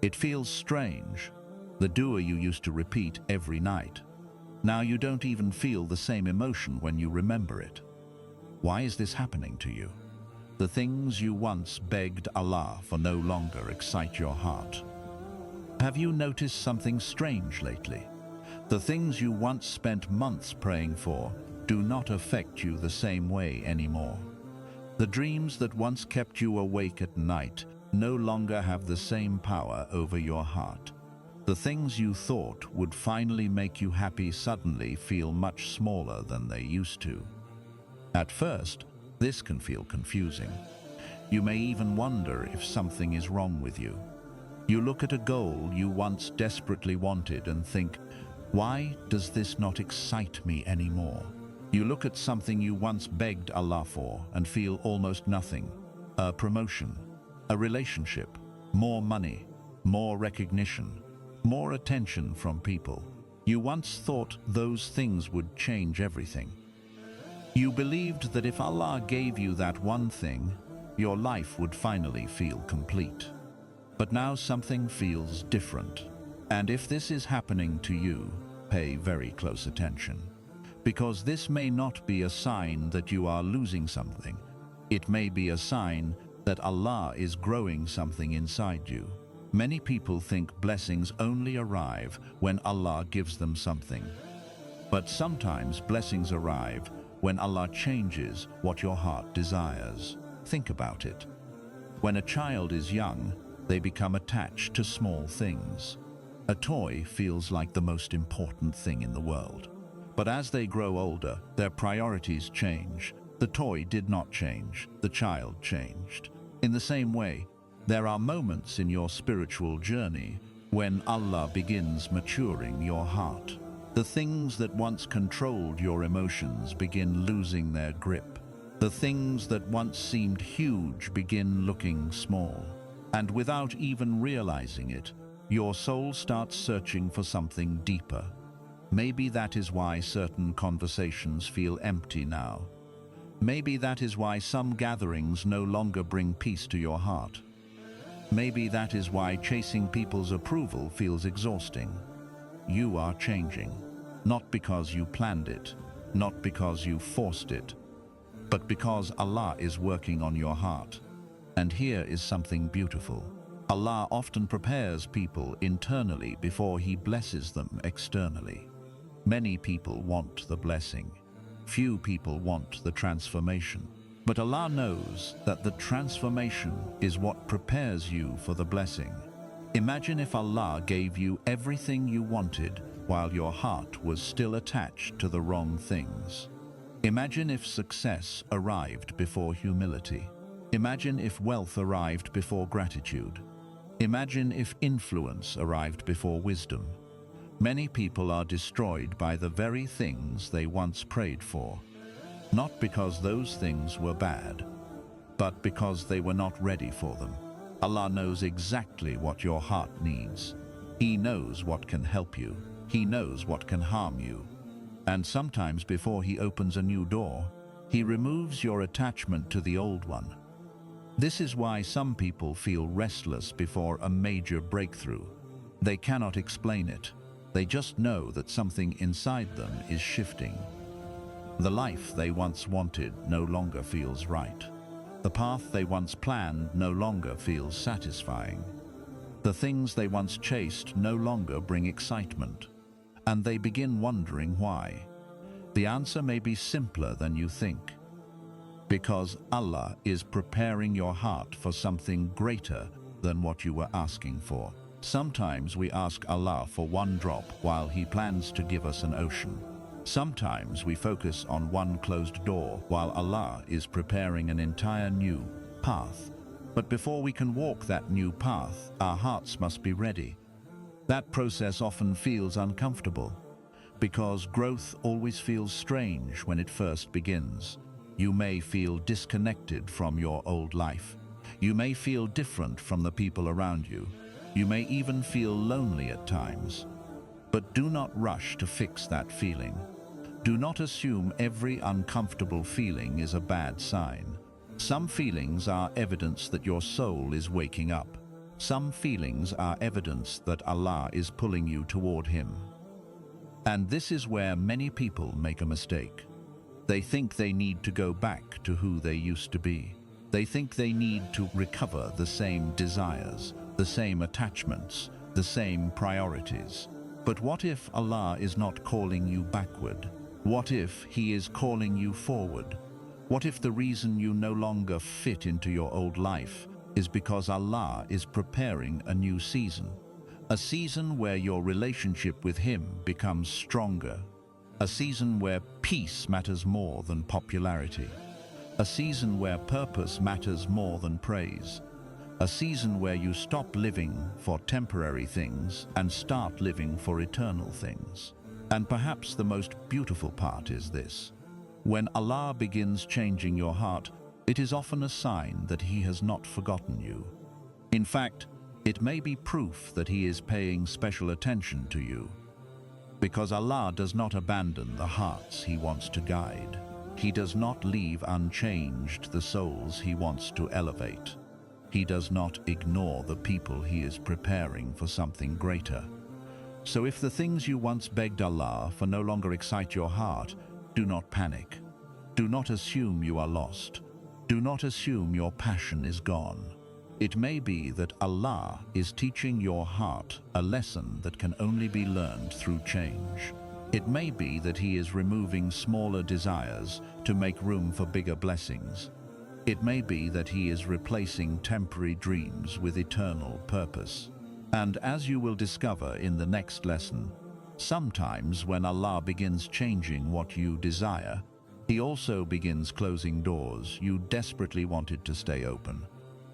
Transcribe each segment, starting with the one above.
It feels strange. The dua you used to repeat every night. Now you don't even feel the same emotion when you remember it. Why is this happening to you? The things you once begged Allah for no longer excite your heart. Have you noticed something strange lately? The things you once spent months praying for do not affect you the same way anymore. The dreams that once kept you awake at night no longer have the same power over your heart. The things you thought would finally make you happy suddenly feel much smaller than they used to. At first, this can feel confusing. You may even wonder if something is wrong with you. You look at a goal you once desperately wanted and think, why does this not excite me anymore? You look at something you once begged Allah for and feel almost nothing. A promotion, a relationship, more money, more recognition, more attention from people. You once thought those things would change everything. You believed that if Allah gave you that one thing, your life would finally feel complete. But now something feels different. And if this is happening to you, pay very close attention. Because this may not be a sign that you are losing something. It may be a sign that Allah is growing something inside you. Many people think blessings only arrive when Allah gives them something. But sometimes blessings arrive when Allah changes what your heart desires. Think about it. When a child is young, they become attached to small things. A toy feels like the most important thing in the world. But as they grow older, their priorities change. The toy did not change, the child changed. In the same way, there are moments in your spiritual journey when Allah begins maturing your heart. The things that once controlled your emotions begin losing their grip. The things that once seemed huge begin looking small. And without even realizing it, your soul starts searching for something deeper. Maybe that is why certain conversations feel empty now. Maybe that is why some gatherings no longer bring peace to your heart. Maybe that is why chasing people's approval feels exhausting. You are changing, not because you planned it, not because you forced it, but because Allah is working on your heart. And here is something beautiful. Allah often prepares people internally before He blesses them externally. Many people want the blessing. Few people want the transformation. But Allah knows that the transformation is what prepares you for the blessing. Imagine if Allah gave you everything you wanted while your heart was still attached to the wrong things. Imagine if success arrived before humility. Imagine if wealth arrived before gratitude. Imagine if influence arrived before wisdom. Many people are destroyed by the very things they once prayed for. Not because those things were bad, but because they were not ready for them. Allah knows exactly what your heart needs. He knows what can help you. He knows what can harm you. And sometimes before He opens a new door, He removes your attachment to the old one. This is why some people feel restless before a major breakthrough. They cannot explain it. They just know that something inside them is shifting. The life they once wanted no longer feels right. The path they once planned no longer feels satisfying. The things they once chased no longer bring excitement, and they begin wondering why. The answer may be simpler than you think. Because Allah is preparing your heart for something greater than what you were asking for. Sometimes we ask Allah for one drop while He plans to give us an ocean. Sometimes we focus on one closed door while Allah is preparing an entire new path. But before we can walk that new path, our hearts must be ready. That process often feels uncomfortable, because growth always feels strange when it first begins. You may feel disconnected from your old life. You may feel different from the people around you. You may even feel lonely at times. But do not rush to fix that feeling. Do not assume every uncomfortable feeling is a bad sign. Some feelings are evidence that your soul is waking up. Some feelings are evidence that Allah is pulling you toward Him. And this is where many people make a mistake. They think they need to go back to who they used to be. They think they need to recover the same desires, the same attachments, the same priorities. But what if Allah is not calling you backward? What if He is calling you forward? What if the reason you no longer fit into your old life is because Allah is preparing a new season? A season where your relationship with Him becomes stronger. A season where peace matters more than popularity. A season where purpose matters more than praise. A season where you stop living for temporary things and start living for eternal things. And perhaps the most beautiful part is this. When Allah begins changing your heart, it is often a sign that He has not forgotten you. In fact, it may be proof that He is paying special attention to you. Because Allah does not abandon the hearts He wants to guide. He does not leave unchanged the souls He wants to elevate. He does not ignore the people He is preparing for something greater. So if the things you once begged Allah for no longer excite your heart, do not panic. Do not assume you are lost. Do not assume your passion is gone. It may be that Allah is teaching your heart a lesson that can only be learned through change. It may be that He is removing smaller desires to make room for bigger blessings. It may be that He is replacing temporary dreams with eternal purpose. And as you will discover in the next lesson, sometimes when Allah begins changing what you desire, He also begins closing doors you desperately wanted to stay open.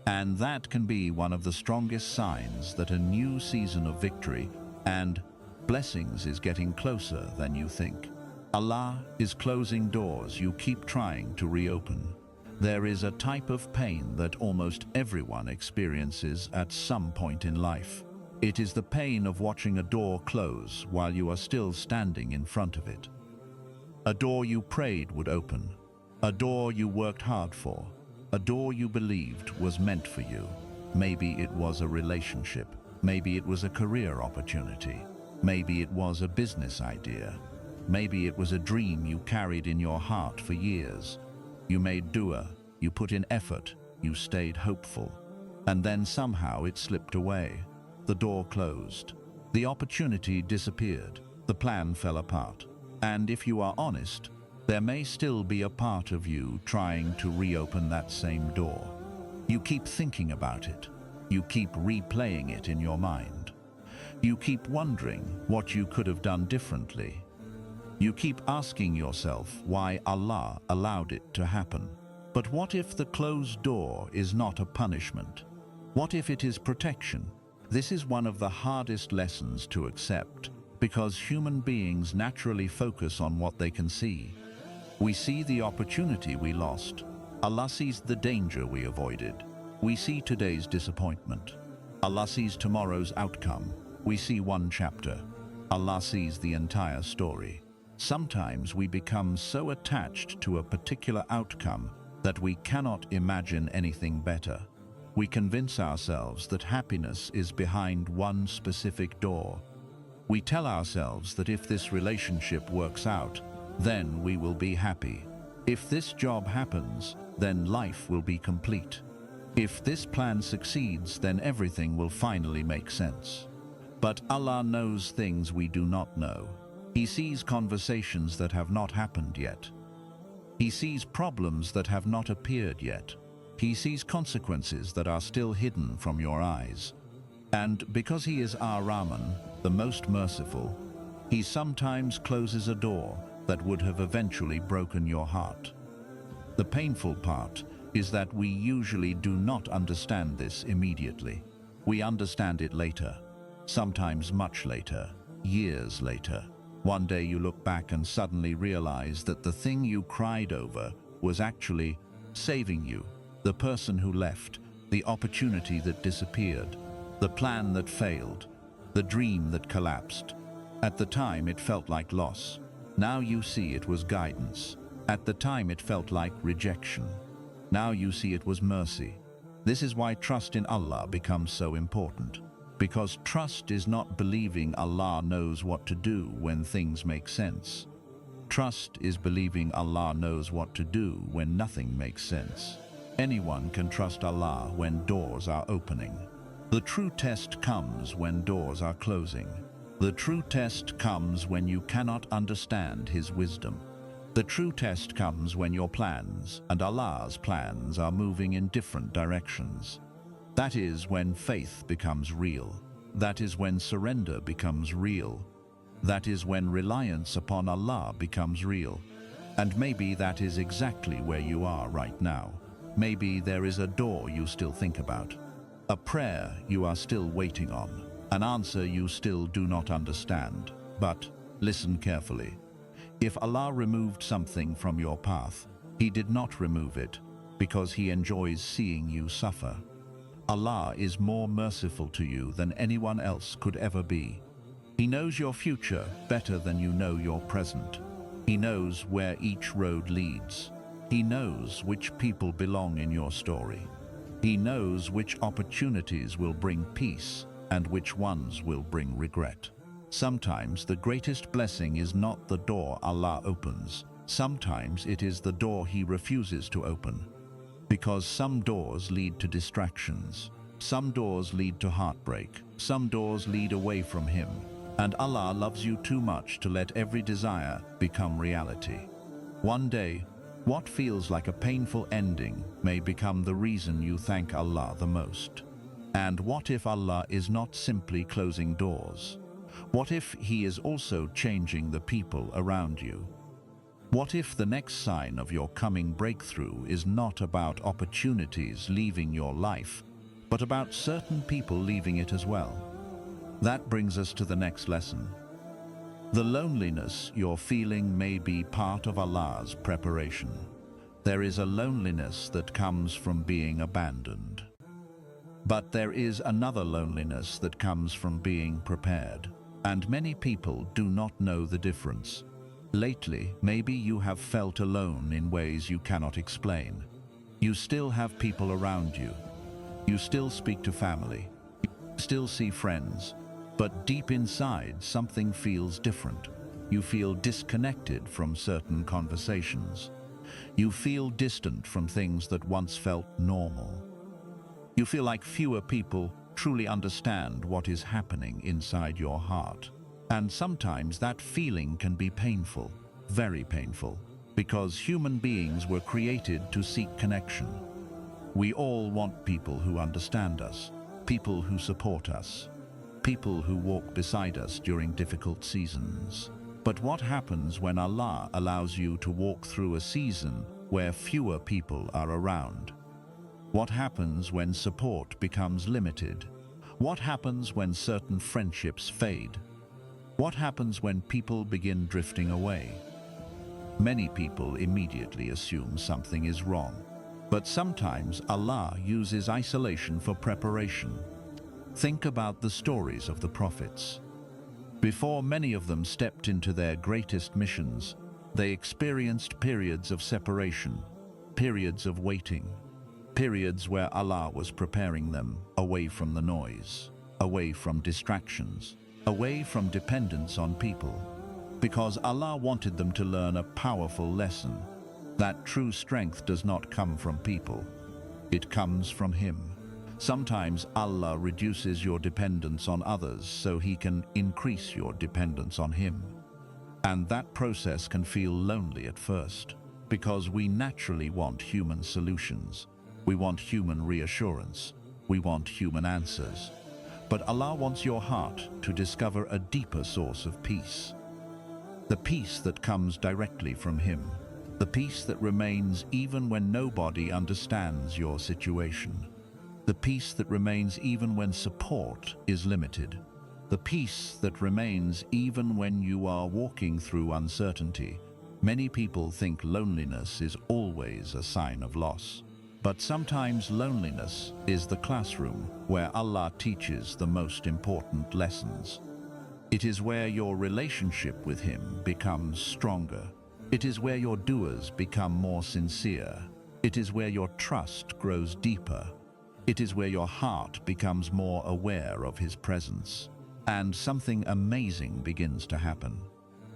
And that can be one of the strongest signs that a new season of victory and blessings is getting closer than you think. Allah is closing doors you keep trying to reopen. There is a type of pain that almost everyone experiences at some point in life. It is the pain of watching a door close while you are still standing in front of it. A door you prayed would open. A door you worked hard for. A door you believed was meant for you. Maybe it was a relationship. Maybe it was a career opportunity. Maybe it was a business idea. Maybe it was a dream you carried in your heart for years. You made dua, you put in effort, you stayed hopeful. And then somehow it slipped away. The door closed. The opportunity disappeared. The plan fell apart. And if you are honest, there may still be a part of you trying to reopen that same door. You keep thinking about it. You keep replaying it in your mind. You keep wondering what you could have done differently. You keep asking yourself why Allah allowed it to happen. But what if the closed door is not a punishment? What if it is protection? This is one of the hardest lessons to accept, because human beings naturally focus on what they can see. We see the opportunity we lost. Allah sees the danger we avoided. We see today's disappointment. Allah sees tomorrow's outcome. We see one chapter. Allah sees the entire story. Sometimes we become so attached to a particular outcome that we cannot imagine anything better. We convince ourselves that happiness is behind one specific door. We tell ourselves that if this relationship works out, then we will be happy. If this job happens, then life will be complete. If this plan succeeds, then everything will finally make sense. But Allah knows things we do not know. He sees conversations that have not happened yet. He sees problems that have not appeared yet. He sees consequences that are still hidden from your eyes. And because He is Ar-Rahman, the most merciful, He sometimes closes a door that would have eventually broken your heart. The painful part is that we usually do not understand this immediately. We understand it later, sometimes much later, years later. One day you look back and suddenly realize that the thing you cried over was actually saving you, the person who left, the opportunity that disappeared, the plan that failed, the dream that collapsed. At the time it felt like loss. Now you see it was guidance. At the time it felt like rejection. Now you see it was mercy. This is why trust in Allah becomes so important. Because trust is not believing Allah knows what to do when things make sense. Trust is believing Allah knows what to do when nothing makes sense. Anyone can trust Allah when doors are opening. The true test comes when doors are closing. The true test comes when you cannot understand His wisdom. The true test comes when your plans and Allah's plans are moving in different directions. That is when faith becomes real. That is when surrender becomes real. That is when reliance upon Allah becomes real. And maybe that is exactly where you are right now. Maybe there is a door you still think about, a prayer you are still waiting on, an answer you still do not understand. But listen carefully. If Allah removed something from your path, He did not remove it because He enjoys seeing you suffer. Allah is more merciful to you than anyone else could ever be. He knows your future better than you know your present. He knows where each road leads. He knows which people belong in your story. He knows which opportunities will bring peace and which ones will bring regret. Sometimes the greatest blessing is not the door Allah opens. Sometimes it is the door He refuses to open. Because some doors lead to distractions. Some doors lead to heartbreak. Some doors lead away from Him. And Allah loves you too much to let every desire become reality. One day, what feels like a painful ending may become the reason you thank Allah the most. And what if Allah is not simply closing doors? What if He is also changing the people around you? What if the next sign of your coming breakthrough is not about opportunities leaving your life, but about certain people leaving it as well? That brings us to the next lesson. The loneliness you're feeling may be part of Allah's preparation. There is a loneliness that comes from being abandoned. But there is another loneliness that comes from being prepared. And many people do not know the difference. Lately, maybe you have felt alone in ways you cannot explain. You still have people around you. You still speak to family. You still see friends. But deep inside, something feels different. You feel disconnected from certain conversations. You feel distant from things that once felt normal. You feel like fewer people truly understand what is happening inside your heart. And sometimes that feeling can be painful, very painful, because human beings were created to seek connection. We all want people who understand us, people who support us, people who walk beside us during difficult seasons. But what happens when Allah allows you to walk through a season where fewer people are around? What happens when support becomes limited? What happens when certain friendships fade? What happens when people begin drifting away? Many people immediately assume something is wrong. But sometimes Allah uses isolation for preparation. Think about the stories of the prophets. Before many of them stepped into their greatest missions, they experienced periods of separation, periods of waiting, periods where Allah was preparing them away from the noise, away from distractions, away from dependence on people, because Allah wanted them to learn a powerful lesson, that true strength does not come from people, it comes from Him. Sometimes Allah reduces your dependence on others so He can increase your dependence on Him. And that process can feel lonely at first, because we naturally want human solutions. We want human reassurance. We want human answers. But Allah wants your heart to discover a deeper source of peace. The peace that comes directly from Him. The peace that remains even when nobody understands your situation. The peace that remains even when support is limited. The peace that remains even when you are walking through uncertainty. Many people think loneliness is always a sign of loss. But sometimes loneliness is the classroom where Allah teaches the most important lessons. It is where your relationship with Him becomes stronger. It is where your doers become more sincere. It is where your trust grows deeper. It is where your heart becomes more aware of His presence, and something amazing begins to happen.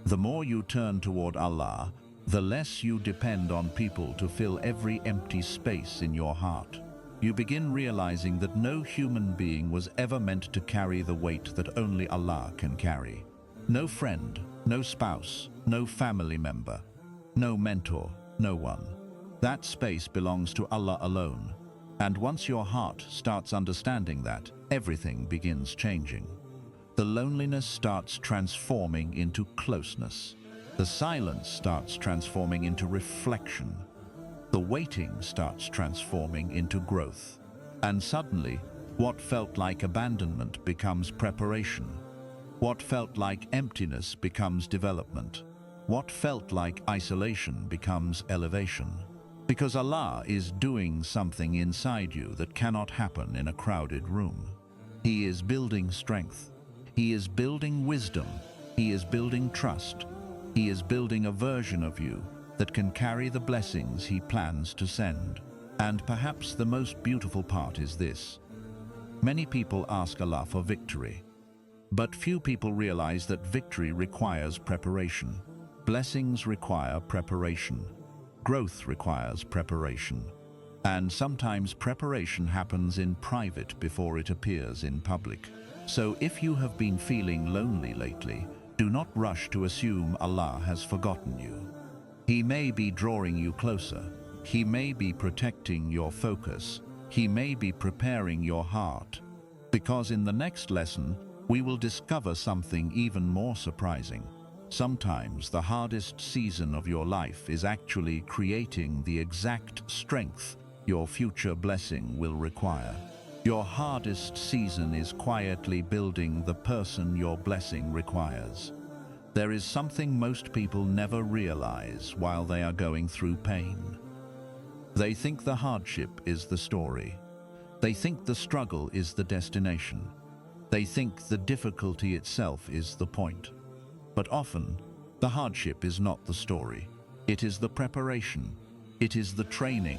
The more you turn toward Allah, the less you depend on people to fill every empty space in your heart. You begin realizing that no human being was ever meant to carry the weight that only Allah can carry. No friend, no spouse, no family member, no mentor, no one. That space belongs to Allah alone. And once your heart starts understanding that, everything begins changing. The loneliness starts transforming into closeness. The silence starts transforming into reflection. The waiting starts transforming into growth. And suddenly, what felt like abandonment becomes preparation. What felt like emptiness becomes development. What felt like isolation becomes elevation. Because Allah is doing something inside you that cannot happen in a crowded room. He is building strength. He is building wisdom. He is building trust. He is building a version of you that can carry the blessings He plans to send. And perhaps the most beautiful part is this. Many people ask Allah for victory, but few people realize that victory requires preparation. Blessings require preparation. Growth requires preparation. And sometimes preparation happens in private before it appears in public. So if you have been feeling lonely lately, do not rush to assume Allah has forgotten you. He may be drawing you closer. He may be protecting your focus. He may be preparing your heart. Because in the next lesson, we will discover something even more surprising. Sometimes the hardest season of your life is actually creating the exact strength your future blessing will require. Your hardest season is quietly building the person your blessing requires. There is something most people never realize while they are going through pain. They think the hardship is the story. They think the struggle is the destination. They think the difficulty itself is the point. But often, the hardship is not the story. It is the preparation. It is the training.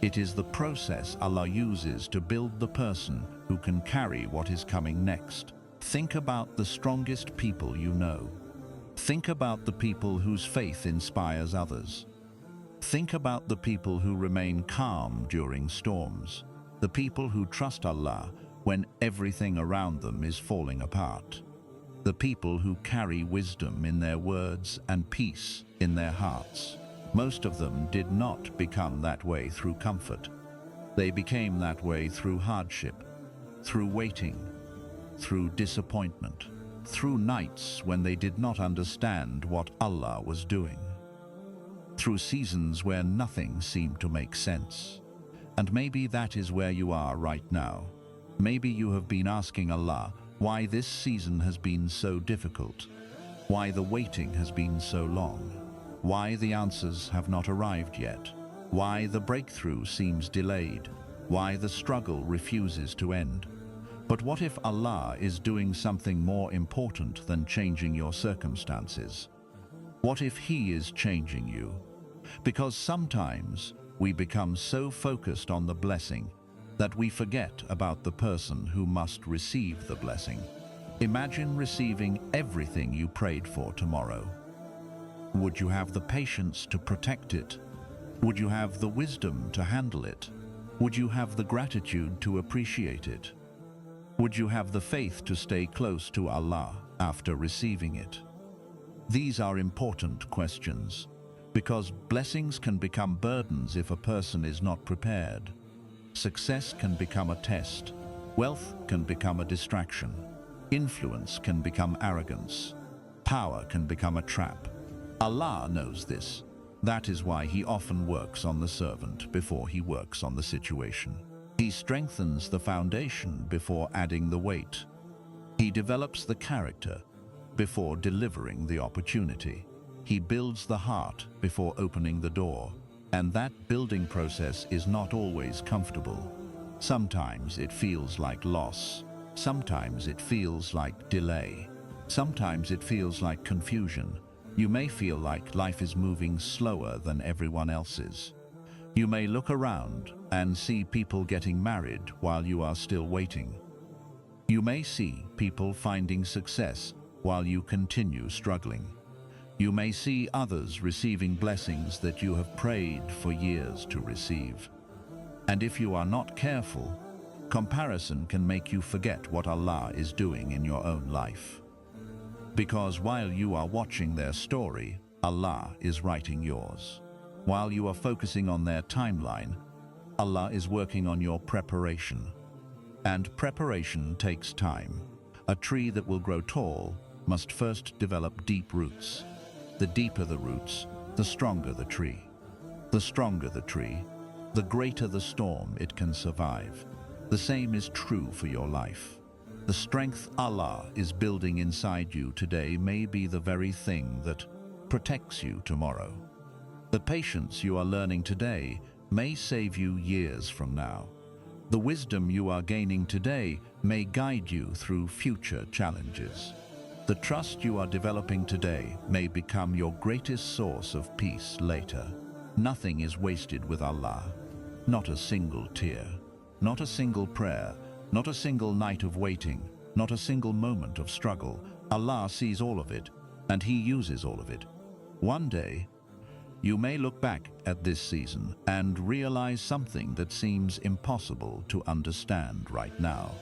It is the process Allah uses to build the person who can carry what is coming next. Think about the strongest people you know. Think about the people whose faith inspires others. Think about the people who remain calm during storms. The people who trust Allah when everything around them is falling apart. The people who carry wisdom in their words and peace in their hearts. Most of them did not become that way through comfort. They became that way through hardship, through waiting, through disappointment, through nights when they did not understand what Allah was doing, through seasons where nothing seemed to make sense. And maybe that is where you are right now. Maybe you have been asking Allah why this season has been so difficult, why the waiting has been so long, why the answers have not arrived yet, why the breakthrough seems delayed, why the struggle refuses to end. But what if Allah is doing something more important than changing your circumstances? What if He is changing you? Because sometimes we become so focused on the blessing that we forget about the person who must receive the blessing. Imagine receiving everything you prayed for tomorrow. Would you have the patience to protect it? Would you have the wisdom to handle it? Would you have the gratitude to appreciate it? Would you have the faith to stay close to Allah after receiving it? These are important questions, because blessings can become burdens if a person is not prepared. Success can become a test. Wealth can become a distraction. Influence can become arrogance. Power can become a trap. Allah knows this. That is why He often works on the servant before He works on the situation. He strengthens the foundation before adding the weight. He develops the character before delivering the opportunity. He builds the heart before opening the door. And that building process is not always comfortable. Sometimes it feels like loss. Sometimes it feels like delay. Sometimes it feels like confusion. You may feel like life is moving slower than everyone else's. You may look around and see people getting married while you are still waiting. You may see people finding success while you continue struggling. You may see others receiving blessings that you have prayed for years to receive. And if you are not careful, comparison can make you forget what Allah is doing in your own life. Because while you are watching their story, Allah is writing yours. While you are focusing on their timeline, Allah is working on your preparation. And preparation takes time. A tree that will grow tall must first develop deep roots. The deeper the roots, the stronger the tree. The stronger the tree, the greater the storm it can survive. The same is true for your life. The strength Allah is building inside you today may be the very thing that protects you tomorrow. The patience you are learning today may save you years from now. The wisdom you are gaining today may guide you through future challenges. The trust you are developing today may become your greatest source of peace later. Nothing is wasted with Allah. Not a single tear, not a single prayer, not a single night of waiting, not a single moment of struggle. Allah sees all of it, and He uses all of it. One day, you may look back at this season and realize something that seems impossible to understand right now.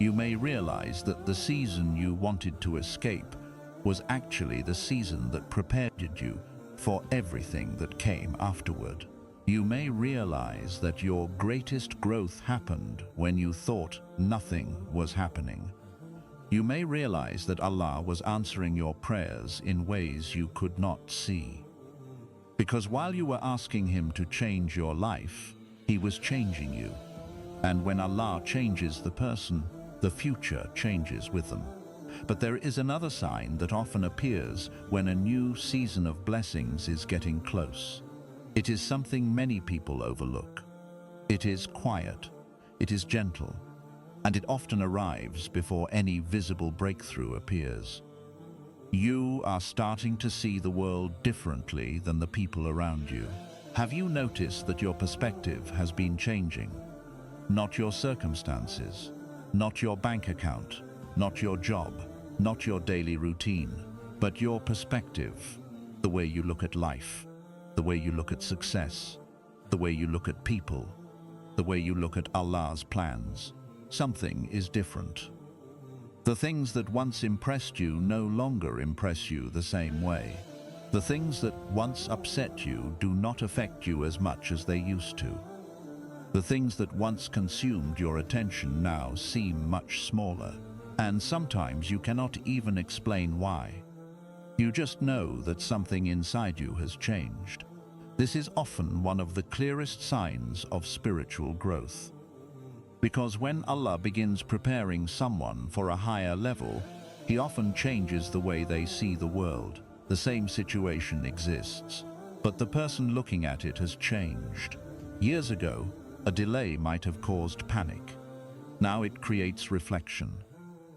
You may realize that the season you wanted to escape was actually the season that prepared you for everything that came afterward. You may realize that your greatest growth happened when you thought nothing was happening. You may realize that Allah was answering your prayers in ways you could not see. Because while you were asking Him to change your life, He was changing you. And when Allah changes the person, the future changes with them. But there is another sign that often appears when a new season of blessings is getting close. It is something many people overlook. It is quiet, it is gentle, and it often arrives before any visible breakthrough appears. You are starting to see the world differently than the people around you. Have you noticed that your perspective has been changing? Not your circumstances, not your bank account, not your job, not your daily routine, but your perspective, the way you look at life, the way you look at success, the way you look at people, the way you look at Allah's plans. Something is different. The things that once impressed you no longer impress you the same way. The things that once upset you do not affect you as much as they used to. The things that once consumed your attention now seem much smaller, and sometimes you cannot even explain why. You just know that something inside you has changed. This is often one of the clearest signs of spiritual growth. Because when Allah begins preparing someone for a higher level, He often changes the way they see the world. The same situation exists, but the person looking at it has changed. Years ago, a delay might have caused panic. Now it creates reflection.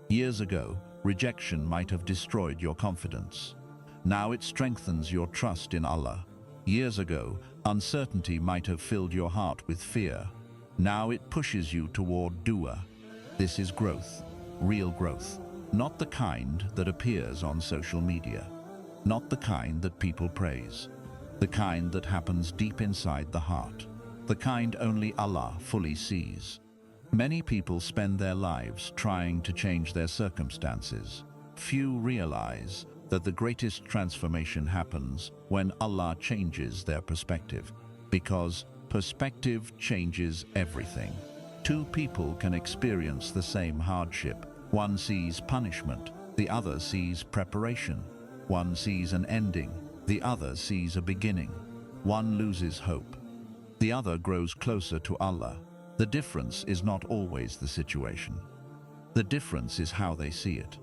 Years ago, rejection might have destroyed your confidence. Now it strengthens your trust in Allah. Years ago, uncertainty might have filled your heart with fear. Now it pushes you toward dua. This is growth, real growth, not the kind that appears on social media, not the kind that people praise, the kind that happens deep inside the heart, the kind only Allah fully sees. Many people spend their lives trying to change their circumstances. Few realize that the greatest transformation happens when Allah changes their perspective, because perspective changes everything. Two people can experience the same hardship. One sees punishment, the other sees preparation. One sees an ending, the other sees a beginning. One loses hope, the other grows closer to Allah. The difference is not always the situation. The difference is how they see it.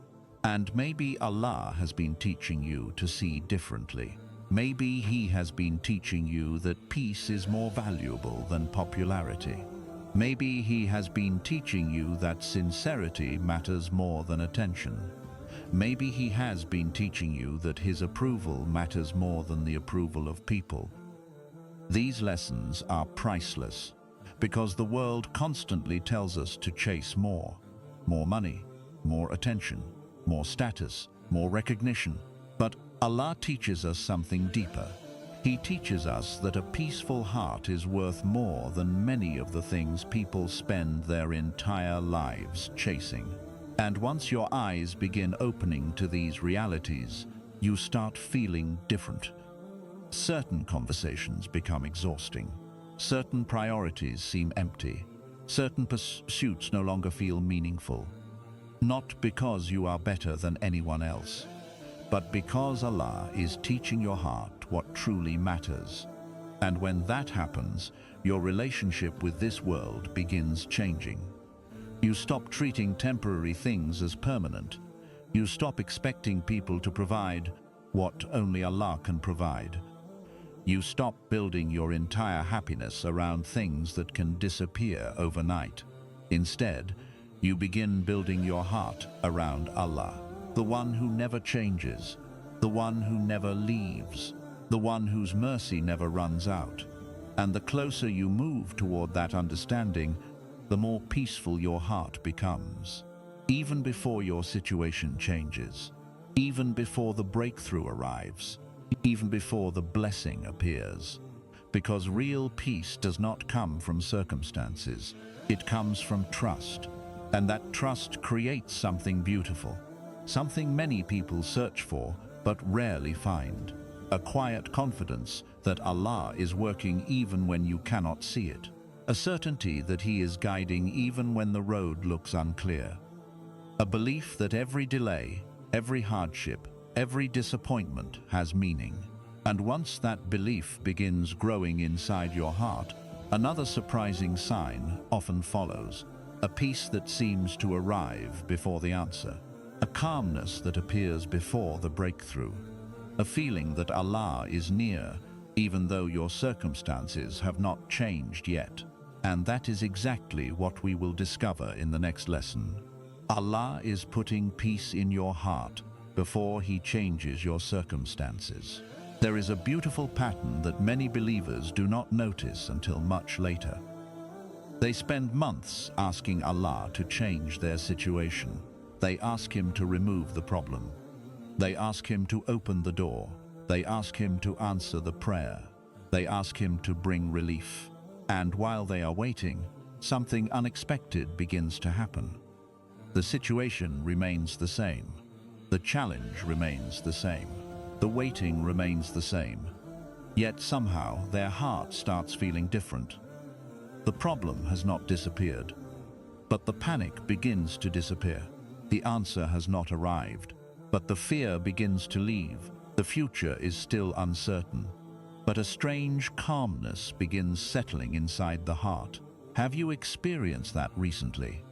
And maybe Allah has been teaching you to see differently. Maybe He has been teaching you that peace is more valuable than popularity. Maybe He has been teaching you that sincerity matters more than attention. Maybe He has been teaching you that His approval matters more than the approval of people. These lessons are priceless, because the world constantly tells us to chase more. More money, more attention, more status, more recognition. But Allah teaches us something deeper. He teaches us that a peaceful heart is worth more than many of the things people spend their entire lives chasing. And once your eyes begin opening to these realities, you start feeling different. Certain conversations become exhausting. Certain priorities seem empty. Certain pursuits no longer feel meaningful. Not because you are better than anyone else, but because Allah is teaching your heart what truly matters. And when that happens, your relationship with this world begins changing. You stop treating temporary things as permanent. You stop expecting people to provide what only Allah can provide. You stop building your entire happiness around things that can disappear overnight. Instead, you begin building your heart around Allah, the one who never changes, the one who never leaves, the one whose mercy never runs out. And the closer you move toward that understanding, the more peaceful your heart becomes. Even before your situation changes, even before the breakthrough arrives, even before the blessing appears. Because real peace does not come from circumstances, it comes from trust. And that trust creates something beautiful, something many people search for but rarely find. A quiet confidence that Allah is working even when you cannot see it. A certainty that He is guiding even when the road looks unclear. A belief that every delay, every hardship, every disappointment has meaning. And once that belief begins growing inside your heart, another surprising sign often follows. A peace that seems to arrive before the answer. A calmness that appears before the breakthrough. A feeling that Allah is near, even though your circumstances have not changed yet. And that is exactly what we will discover in the next lesson. Allah is putting peace in your heart before He changes your circumstances. There is a beautiful pattern that many believers do not notice until much later. They spend months asking Allah to change their situation. They ask Him to remove the problem. They ask Him to open the door. They ask Him to answer the prayer. They ask Him to bring relief. And while they are waiting, something unexpected begins to happen. The situation remains the same. The challenge remains the same. The waiting remains the same. Yet somehow their heart starts feeling different. The problem has not disappeared, but the panic begins to disappear. The answer has not arrived, but the fear begins to leave. The future is still uncertain, but a strange calmness begins settling inside the heart. Have you experienced that recently?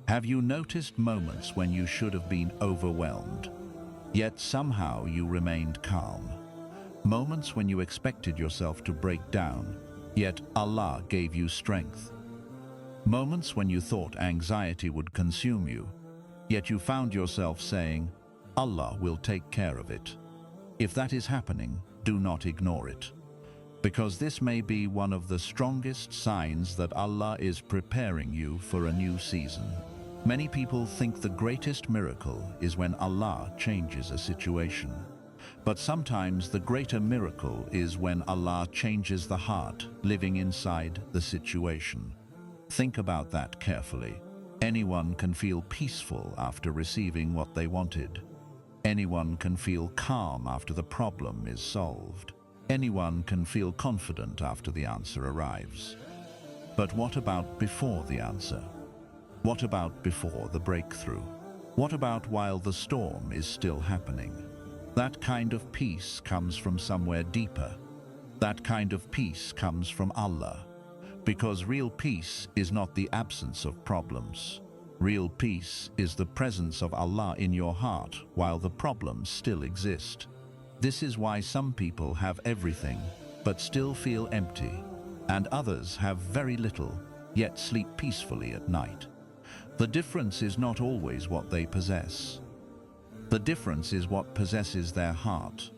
Have you noticed moments when you should have been overwhelmed, yet somehow you remained calm? Moments when you expected yourself to break down, yet Allah gave you strength. Moments when you thought anxiety would consume you, yet you found yourself saying, Allah will take care of it. If that is happening, do not ignore it, because this may be one of the strongest signs that Allah is preparing you for a new season. Many people think the greatest miracle is when Allah changes a situation. But sometimes the greater miracle is when Allah changes the heart living inside the situation. Think about that carefully. Anyone can feel peaceful after receiving what they wanted. Anyone can feel calm after the problem is solved. Anyone can feel confident after the answer arrives. But what about before the answer? What about before the breakthrough? What about while the storm is still happening? That kind of peace comes from somewhere deeper. That kind of peace comes from Allah. Because real peace is not the absence of problems. Real peace is the presence of Allah in your heart while the problems still exist. This is why some people have everything but still feel empty, and others have very little yet sleep peacefully at night. The difference is not always what they possess. The difference is what possesses their heart.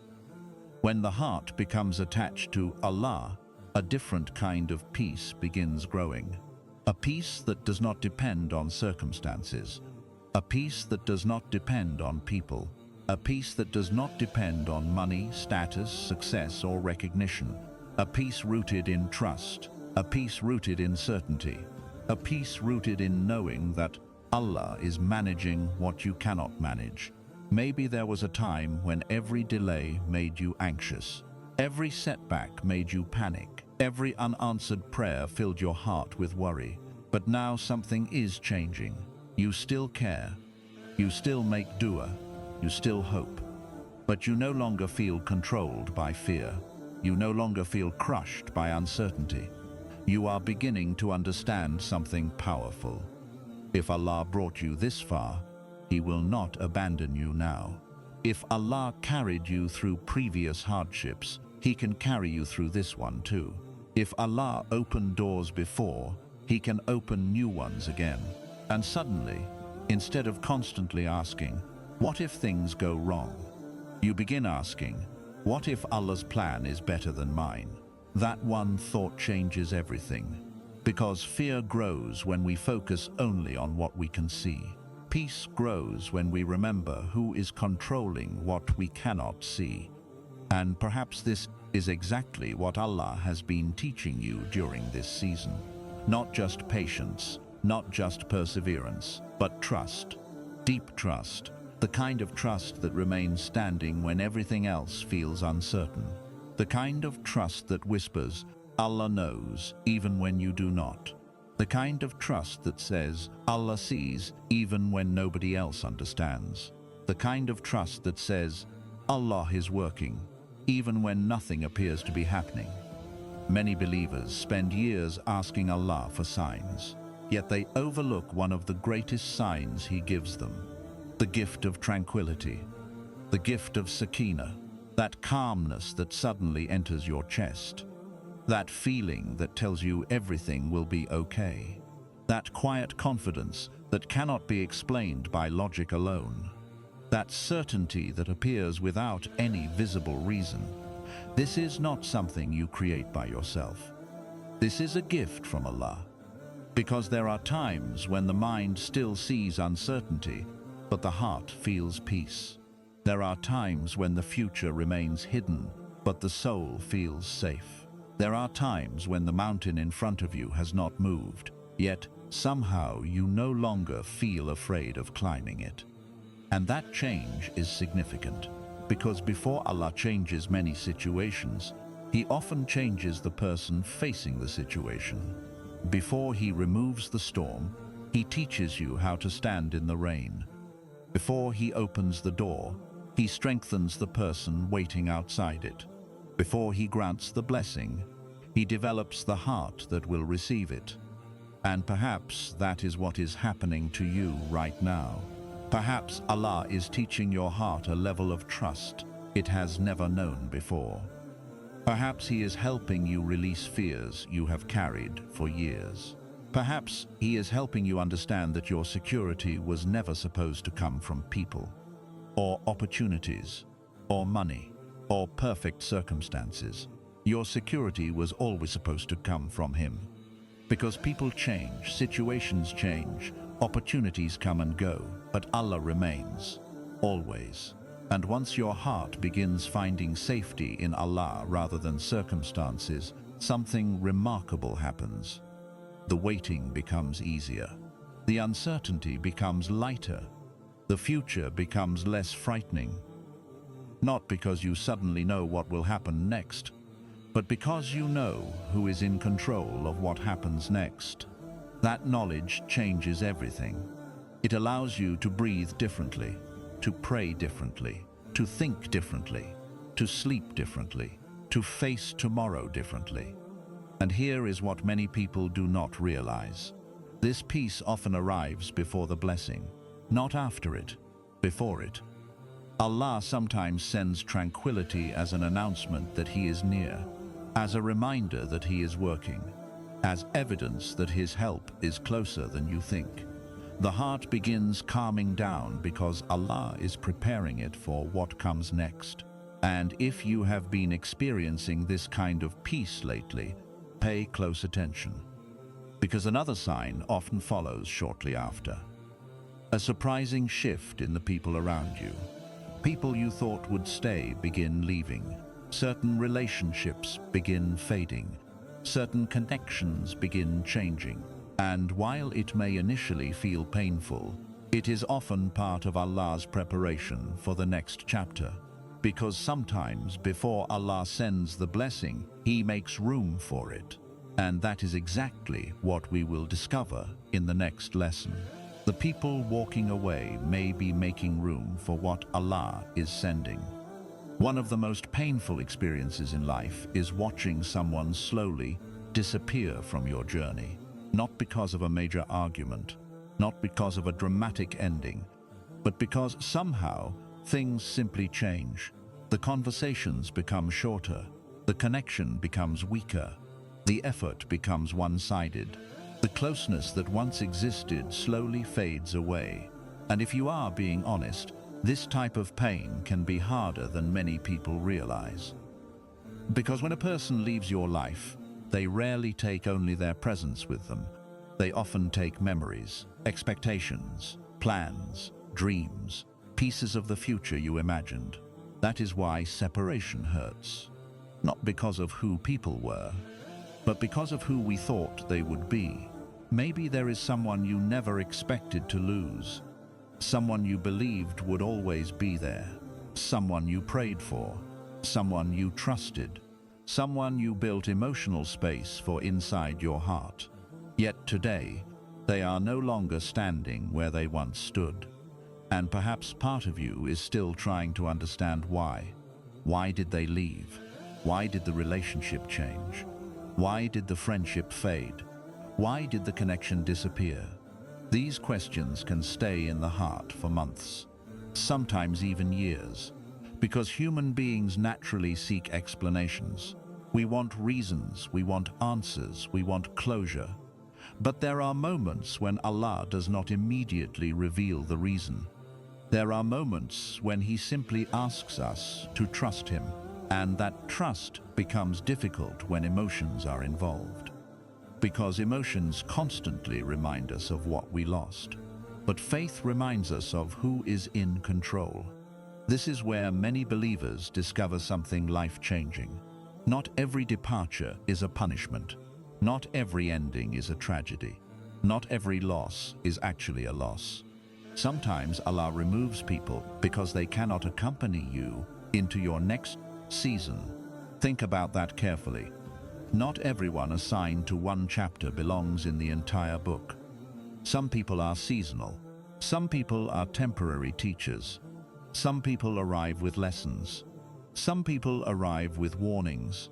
When the heart becomes attached to Allah, a different kind of peace begins growing. A peace that does not depend on circumstances. A peace that does not depend on people. A peace that does not depend on money, status, success, or recognition. A peace rooted in trust. A peace rooted in certainty. A peace rooted in knowing that Allah is managing what you cannot manage. Maybe there was a time when every delay made you anxious. Every setback made you panic. Every unanswered prayer filled your heart with worry. But now something is changing. You still care. You still make dua. You still hope. But you no longer feel controlled by fear. You no longer feel crushed by uncertainty. You are beginning to understand something powerful. If Allah brought you this far, He will not abandon you now. If Allah carried you through previous hardships, He can carry you through this one too. If Allah opened doors before, He can open new ones again. And suddenly, instead of constantly asking, "What if things go wrong?" you begin asking, "What if Allah's plan is better than mine?" That one thought changes everything. Because fear grows when we focus only on what we can see. Peace grows when we remember who is controlling what we cannot see. And perhaps this is exactly what Allah has been teaching you during this season. Not just patience, not just perseverance, but trust. Deep trust. The kind of trust that remains standing when everything else feels uncertain. The kind of trust that whispers, "Allah knows, even when you do not." The kind of trust that says, "Allah sees, even when nobody else understands." The kind of trust that says, "Allah is working, even when nothing appears to be happening." Many believers spend years asking Allah for signs, yet they overlook one of the greatest signs He gives them. The gift of tranquility. The gift of sakina. That calmness that suddenly enters your chest. That feeling that tells you everything will be okay. That quiet confidence that cannot be explained by logic alone. That certainty that appears without any visible reason. This is not something you create by yourself. This is a gift from Allah. Because there are times when the mind still sees uncertainty, but the heart feels peace. There are times when the future remains hidden, but the soul feels safe. There are times when the mountain in front of you has not moved, yet somehow you no longer feel afraid of climbing it. And that change is significant, because before Allah changes many situations, He often changes the person facing the situation. Before He removes the storm, He teaches you how to stand in the rain. Before He opens the door, He strengthens the person waiting outside it. Before He grants the blessing, He develops the heart that will receive it. And perhaps that is what is happening to you right now. Perhaps Allah is teaching your heart a level of trust it has never known before. Perhaps He is helping you release fears you have carried for years. Perhaps He is helping you understand that your security was never supposed to come from people, or opportunities, or money, or perfect circumstances. Your security was always supposed to come from Him. Because people change, situations change, opportunities come and go, but Allah remains, always. And once your heart begins finding safety in Allah rather than circumstances, something remarkable happens. The waiting becomes easier. The uncertainty becomes lighter. The future becomes less frightening. Not because you suddenly know what will happen next, but because you know who is in control of what happens next. That knowledge changes everything. It allows you to breathe differently, to pray differently, to think differently, to sleep differently, to face tomorrow differently. And here is what many people do not realize. This peace often arrives before the blessing, not after it, before it. Allah sometimes sends tranquility as an announcement that He is near, as a reminder that He is working, as evidence that His help is closer than you think. The heart begins calming down because Allah is preparing it for what comes next. And if you have been experiencing this kind of peace lately, pay close attention, because another sign often follows shortly after. A surprising shift in the people around you. People you thought would stay begin leaving. Certain relationships begin fading. Certain connections begin changing. And while it may initially feel painful, it is often part of Allah's preparation for the next chapter. Because sometimes before Allah sends the blessing, He makes room for it. And that is exactly what we will discover in the next lesson. The people walking away may be making room for what Allah is sending. One of the most painful experiences in life is watching someone slowly disappear from your journey. Not because of a major argument, not because of a dramatic ending, but because somehow things simply change. The conversations become shorter, the connection becomes weaker, the effort becomes one-sided. The closeness that once existed slowly fades away. And if you are being honest, this type of pain can be harder than many people realize. Because when a person leaves your life, they rarely take only their presence with them. They often take memories, expectations, plans, dreams, pieces of the future you imagined. That is why separation hurts. Not because of who people were, but because of who we thought they would be. Maybe there is someone you never expected to lose. Someone you believed would always be there. Someone you prayed for. Someone you trusted. Someone you built emotional space for inside your heart. Yet today, they are no longer standing where they once stood. And perhaps part of you is still trying to understand why. Why did they leave? Why did the relationship change? Why did the friendship fade? Why did the connection disappear? These questions can stay in the heart for months, sometimes even years, because human beings naturally seek explanations. We want reasons, we want answers, we want closure. But there are moments when Allah does not immediately reveal the reason. There are moments when He simply asks us to trust Him, and that trust becomes difficult when emotions are involved. Because emotions constantly remind us of what we lost, but faith reminds us of who is in control. This is where many believers discover something life-changing. Not every departure is a punishment. Not every ending is a tragedy. Not every loss is actually a loss. Sometimes Allah removes people because they cannot accompany you into your next season. Think about that carefully. Not everyone assigned to one chapter belongs in the entire book. Some people are seasonal. Some people are temporary teachers. Some people arrive with lessons. Some people arrive with warnings.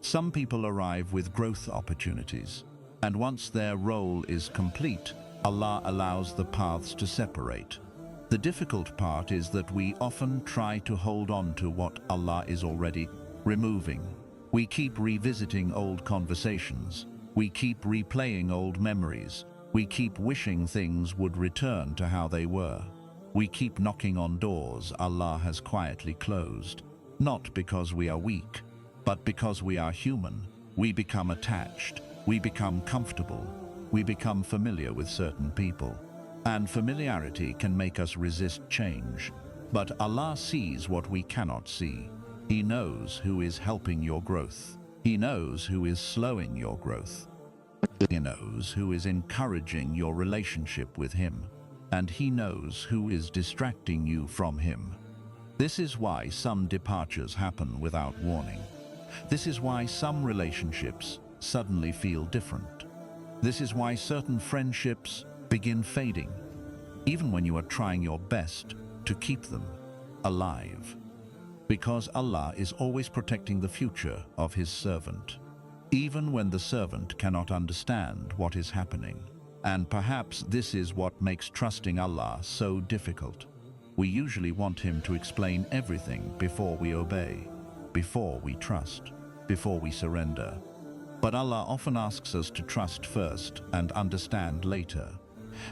Some people arrive with growth opportunities. And once their role is complete, Allah allows the paths to separate. The difficult part is that we often try to hold on to what Allah is already removing. We keep revisiting old conversations. We keep replaying old memories. We keep wishing things would return to how they were. We keep knocking on doors Allah has quietly closed. Not because we are weak, but because we are human. We become attached. We become comfortable. We become familiar with certain people. And familiarity can make us resist change. But Allah sees what we cannot see. He knows who is helping your growth. He knows who is slowing your growth. He knows who is encouraging your relationship with Him. And He knows who is distracting you from Him. This is why some departures happen without warning. This is why some relationships suddenly feel different. This is why certain friendships begin fading, even when you are trying your best to keep them alive. Because Allah is always protecting the future of His servant, even when the servant cannot understand what is happening. And perhaps this is what makes trusting Allah so difficult. We usually want Him to explain everything before we obey, before we trust, before we surrender. But Allah often asks us to trust first and understand later.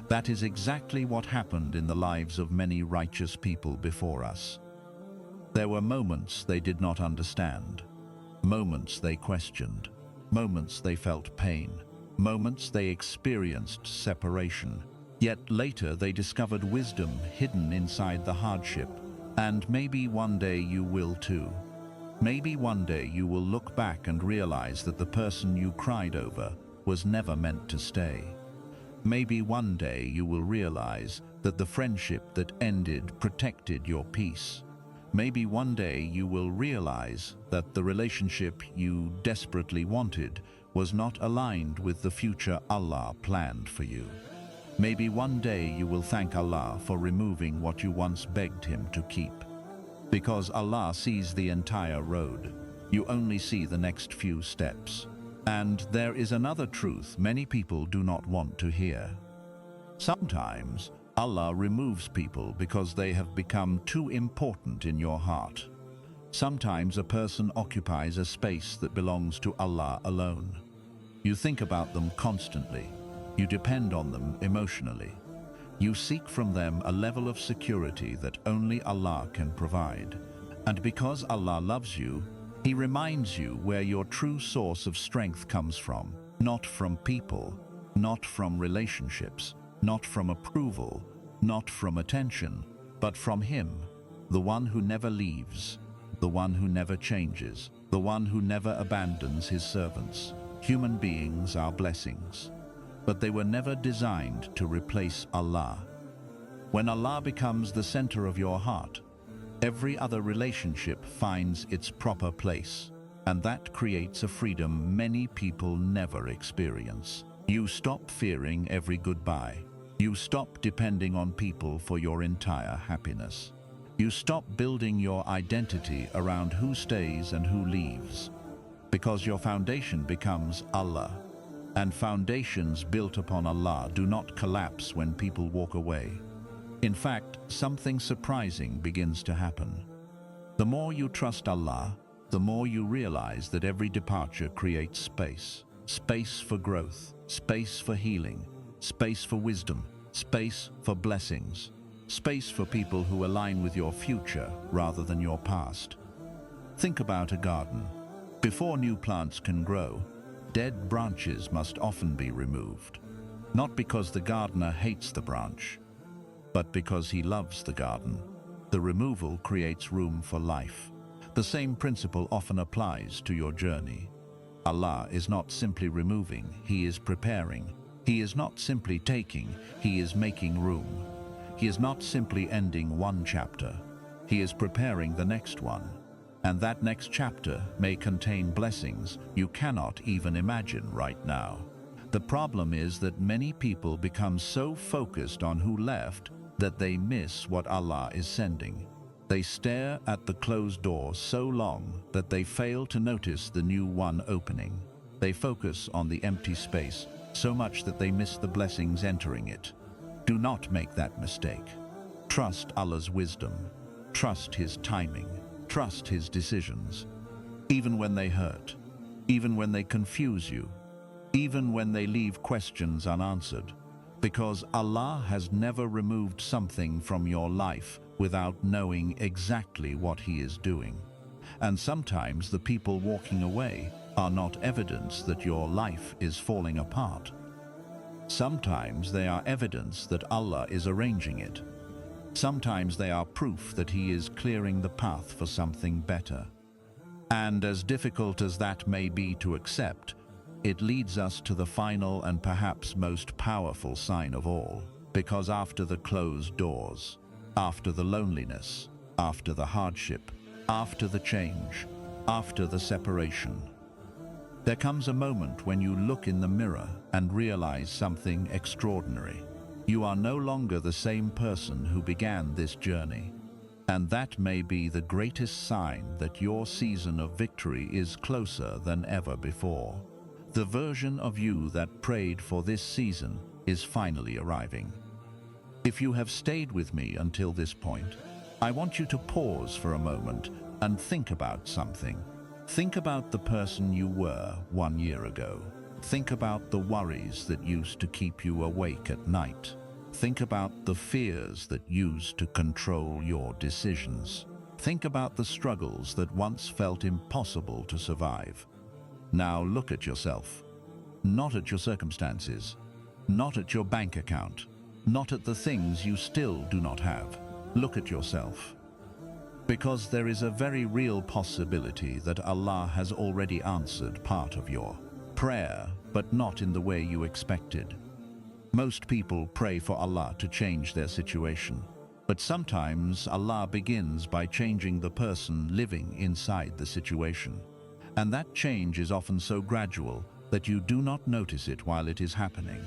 That is exactly what happened in the lives of many righteous people before us. There were moments they did not understand, moments they questioned, moments they felt pain, moments they experienced separation. Yet later they discovered wisdom hidden inside the hardship. And maybe one day you will too. Maybe one day you will look back and realize that the person you cried over was never meant to stay. Maybe one day you will realize that the friendship that ended protected your peace. Maybe one day you will realize that the relationship you desperately wanted was not aligned with the future Allah planned for you. Maybe one day you will thank Allah for removing what you once begged Him to keep. Because Allah sees the entire road, you only see the next few steps. And there is another truth many people do not want to hear. Sometimes Allah removes people because they have become too important in your heart. Sometimes a person occupies a space that belongs to Allah alone. You think about them constantly. You depend on them emotionally. You seek from them a level of security that only Allah can provide. And because Allah loves you, He reminds you where your true source of strength comes from. Not from people, not from relationships, not from approval, not from attention, but from Him, the one who never leaves, the one who never changes, the one who never abandons His servants. Human beings are blessings, but they were never designed to replace Allah. When Allah becomes the center of your heart, every other relationship finds its proper place, and that creates a freedom many people never experience. You stop fearing every goodbye. You stop depending on people for your entire happiness. You stop building your identity around who stays and who leaves, because your foundation becomes Allah. And foundations built upon Allah do not collapse when people walk away. In fact, something surprising begins to happen. The more you trust Allah, the more you realize that every departure creates space. Space for growth, space for healing, space for wisdom, space for blessings, space for people who align with your future rather than your past. Think about a garden. Before new plants can grow, dead branches must often be removed. Not because the gardener hates the branch, but because he loves the garden. The removal creates room for life. The same principle often applies to your journey. Allah is not simply removing, He is preparing. He is not simply taking, He is making room. He is not simply ending one chapter, He is preparing the next one. And that next chapter may contain blessings you cannot even imagine right now. The problem is that many people become so focused on who left that they miss what Allah is sending. They stare at the closed door so long that they fail to notice the new one opening. They focus on the empty space so much that they miss the blessings entering it. Do not make that mistake. Trust Allah's wisdom. Trust His timing. Trust His decisions. Even when they hurt, even when they confuse you, even when they leave questions unanswered. Because Allah has never removed something from your life without knowing exactly what He is doing. And sometimes the people walking away are not evidence that your life is falling apart. Sometimes they are evidence that Allah is arranging it. Sometimes they are proof that He is clearing the path for something better. And as difficult as that may be to accept, it leads us to the final and perhaps most powerful sign of all. Because after the closed doors, after the loneliness, after the hardship, after the change, after the separation, there comes a moment when you look in the mirror and realize something extraordinary. You are no longer the same person who began this journey. And that may be the greatest sign that your season of victory is closer than ever before. The version of you that prayed for this season is finally arriving. If you have stayed with me until this point, I want you to pause for a moment and think about something. Think about the person you were 1 year ago. Think about the worries that used to keep you awake at night. Think about the fears that used to control your decisions. Think about the struggles that once felt impossible to survive. Now look at yourself. Not at your circumstances, not at your bank account, not at the things you still do not have. Look at yourself. Because there is a very real possibility that Allah has already answered part of your prayer, but not in the way you expected. Most people pray for Allah to change their situation, but sometimes Allah begins by changing the person living inside the situation. And that change is often so gradual that you do not notice it while it is happening.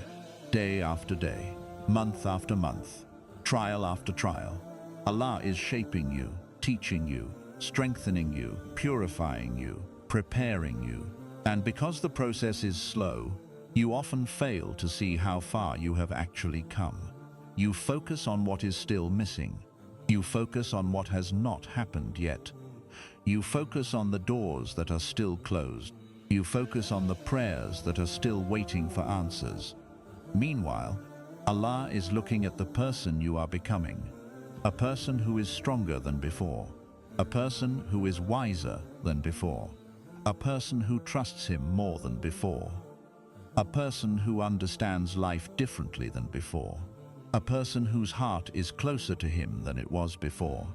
Day after day, month after month, trial after trial, Allah is shaping you, teaching you, strengthening you, purifying you, preparing you. And because the process is slow, you often fail to see how far you have actually come. You focus on what is still missing. You focus on what has not happened yet. You focus on the doors that are still closed. You focus on the prayers that are still waiting for answers. Meanwhile, Allah is looking at the person you are becoming, a person who is stronger than before, a person who is wiser than before, a person who trusts Him more than before, a person who understands life differently than before, a person whose heart is closer to Him than it was before.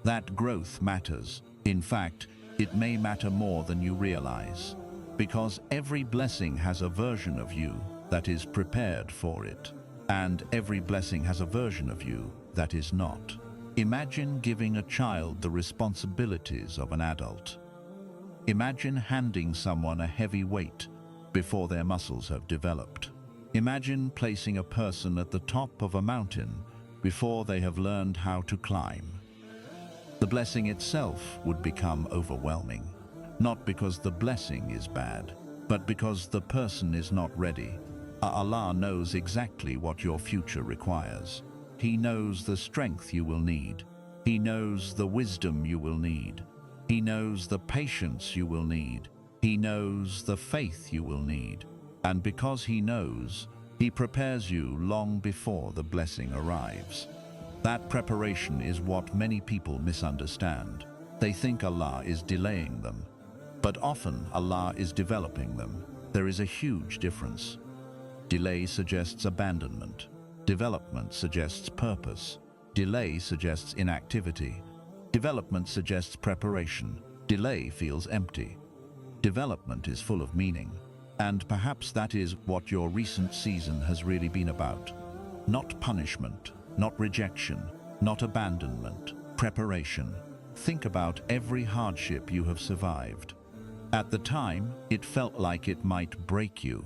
That growth matters. In fact, it may matter more than you realize, because every blessing has a version of you that is prepared for it, and every blessing has a version of you that is not. Imagine giving a child the responsibilities of an adult. Imagine handing someone a heavy weight before their muscles have developed. Imagine placing a person at the top of a mountain before they have learned how to climb. The blessing itself would become overwhelming, not because the blessing is bad, but because the person is not ready. Allah knows exactly what your future requires. He knows the strength you will need. He knows the wisdom you will need. He knows the patience you will need. He knows the faith you will need. And because He knows, He prepares you long before the blessing arrives. That preparation is what many people misunderstand. They think Allah is delaying them, but often Allah is developing them. There is a huge difference. Delay suggests abandonment. Development suggests purpose. Delay suggests inactivity. Development suggests preparation. Delay feels empty. Development is full of meaning. And perhaps that is what your recent season has really been about. Not punishment, not rejection, not abandonment, preparation. Think about every hardship you have survived. At the time, it felt like it might break you.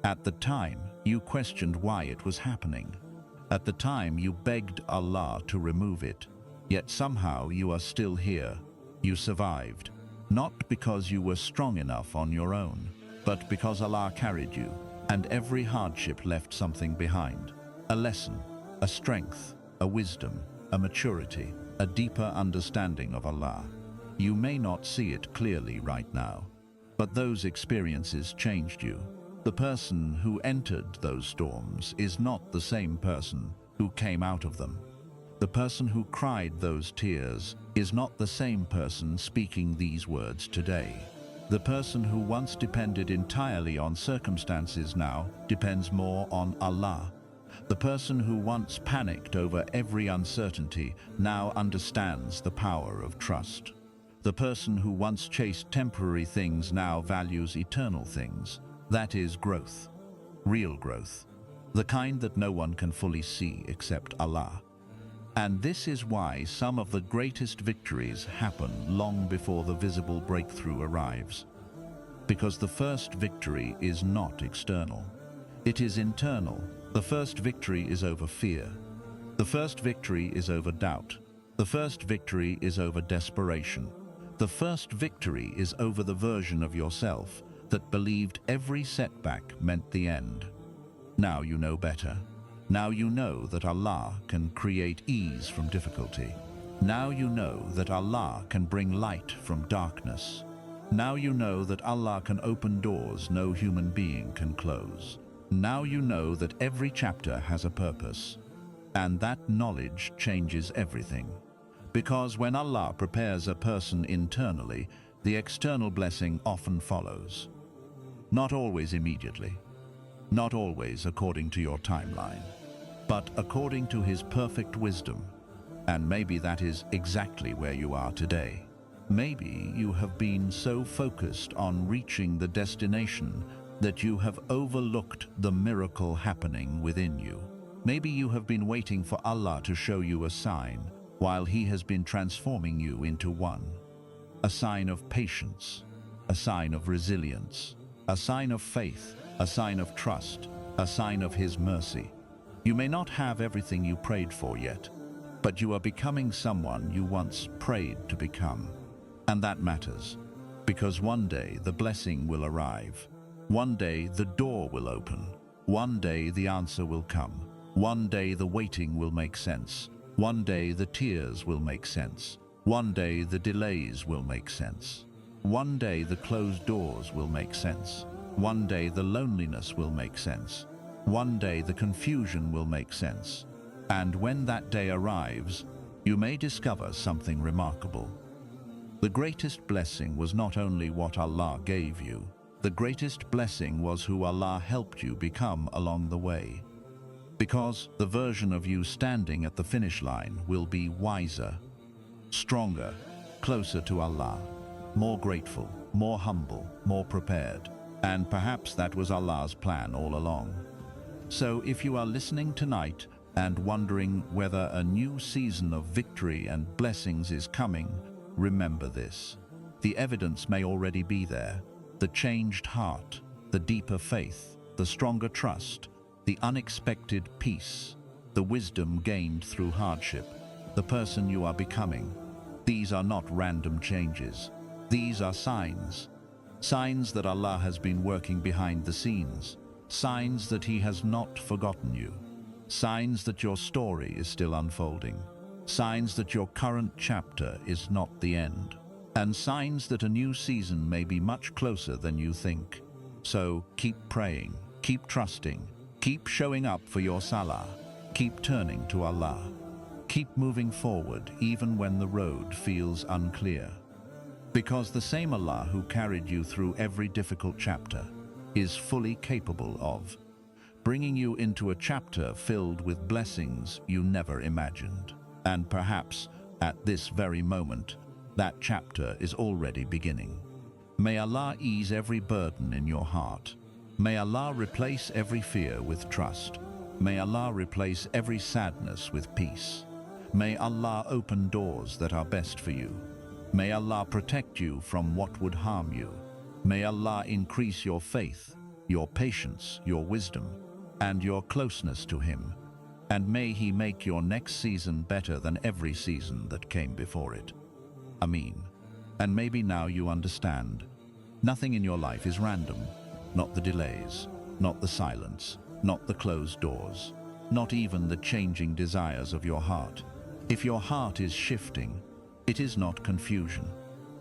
At the time, you questioned why it was happening. At the time, you begged Allah to remove it. Yet somehow you are still here. You survived. Not because you were strong enough on your own, but because Allah carried you, and every hardship left something behind. A lesson, a strength, a wisdom, a maturity, a deeper understanding of Allah. You may not see it clearly right now, but those experiences changed you. The person who entered those storms is not the same person who came out of them. The person who cried those tears is not the same person speaking these words today. The person who once depended entirely on circumstances now depends more on Allah. The person who once panicked over every uncertainty now understands the power of trust. The person who once chased temporary things now values eternal things. That is growth, real growth, the kind that no one can fully see except Allah. And this is why some of the greatest victories happen long before the visible breakthrough arrives. Because the first victory is not external. It is internal. The first victory is over fear. The first victory is over doubt. The first victory is over desperation. The first victory is over the version of yourself that believed every setback meant the end. Now you know better. Now you know that Allah can create ease from difficulty. Now you know that Allah can bring light from darkness. Now you know that Allah can open doors no human being can close. Now you know that every chapter has a purpose. And that knowledge changes everything. Because when Allah prepares a person internally, the external blessing often follows. Not always immediately, not always according to your timeline, but according to His perfect wisdom. And maybe that is exactly where you are today. Maybe you have been so focused on reaching the destination that you have overlooked the miracle happening within you. Maybe you have been waiting for Allah to show you a sign while He has been transforming you into one. A sign of patience, a sign of resilience, a sign of faith, a sign of trust, a sign of His mercy. You may not have everything you prayed for yet, but you are becoming someone you once prayed to become. And that matters, because one day the blessing will arrive. One day the door will open. One day the answer will come. One day the waiting will make sense. One day the tears will make sense. One day the delays will make sense. One day the closed doors will make sense. One day the loneliness will make sense. One day the confusion will make sense. And when that day arrives, you may discover something remarkable. The greatest blessing was not only what Allah gave you, the greatest blessing was who Allah helped you become along the way. Because the version of you standing at the finish line will be wiser, stronger, closer to Allah, more grateful, more humble, more prepared. And perhaps that was Allah's plan all along. So if you are listening tonight and wondering whether a new season of victory and blessings is coming, remember this. The evidence may already be there. The changed heart, the deeper faith, the stronger trust, the unexpected peace, the wisdom gained through hardship, the person you are becoming. These are not random changes. These are signs. Signs that Allah has been working behind the scenes. Signs that He has not forgotten you. Signs that your story is still unfolding. Signs that your current chapter is not the end. And signs that a new season may be much closer than you think. So keep praying, keep trusting, keep showing up for your salah, keep turning to Allah. Keep moving forward even when the road feels unclear. Because the same Allah who carried you through every difficult chapter is fully capable of bringing you into a chapter filled with blessings you never imagined. And perhaps at this very moment, that chapter is already beginning. May Allah ease every burden in your heart. May Allah replace every fear with trust. May Allah replace every sadness with peace. May Allah open doors that are best for you. May Allah protect you from what would harm you. May Allah increase your faith, your patience, your wisdom, and your closeness to Him. And may He make your next season better than every season that came before it. Ameen. And maybe now you understand. Nothing in your life is random. Not the delays, not the silence, not the closed doors, not even the changing desires of your heart. If your heart is shifting, it is not confusion.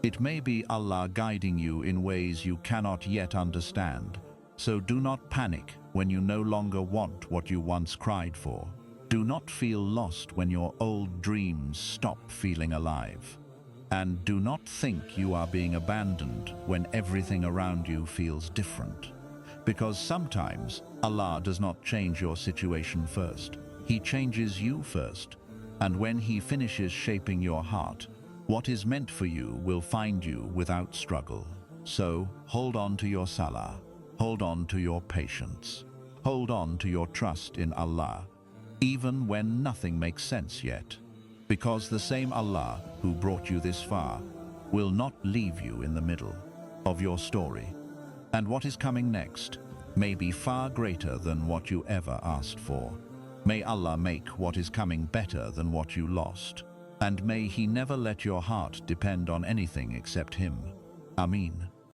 It may be Allah guiding you in ways you cannot yet understand. So do not panic when you no longer want what you once cried for. Do not feel lost when your old dreams stop feeling alive. And do not think you are being abandoned when everything around you feels different. Because sometimes Allah does not change your situation first. He changes you first. And when He finishes shaping your heart, what is meant for you will find you without struggle. So hold on to your salah. Hold on to your patience. Hold on to your trust in Allah, even when nothing makes sense yet. Because the same Allah who brought you this far will not leave you in the middle of your story. And what is coming next may be far greater than what you ever asked for. May Allah make what is coming better than what you lost. And may He never let your heart depend on anything except Him. Ameen.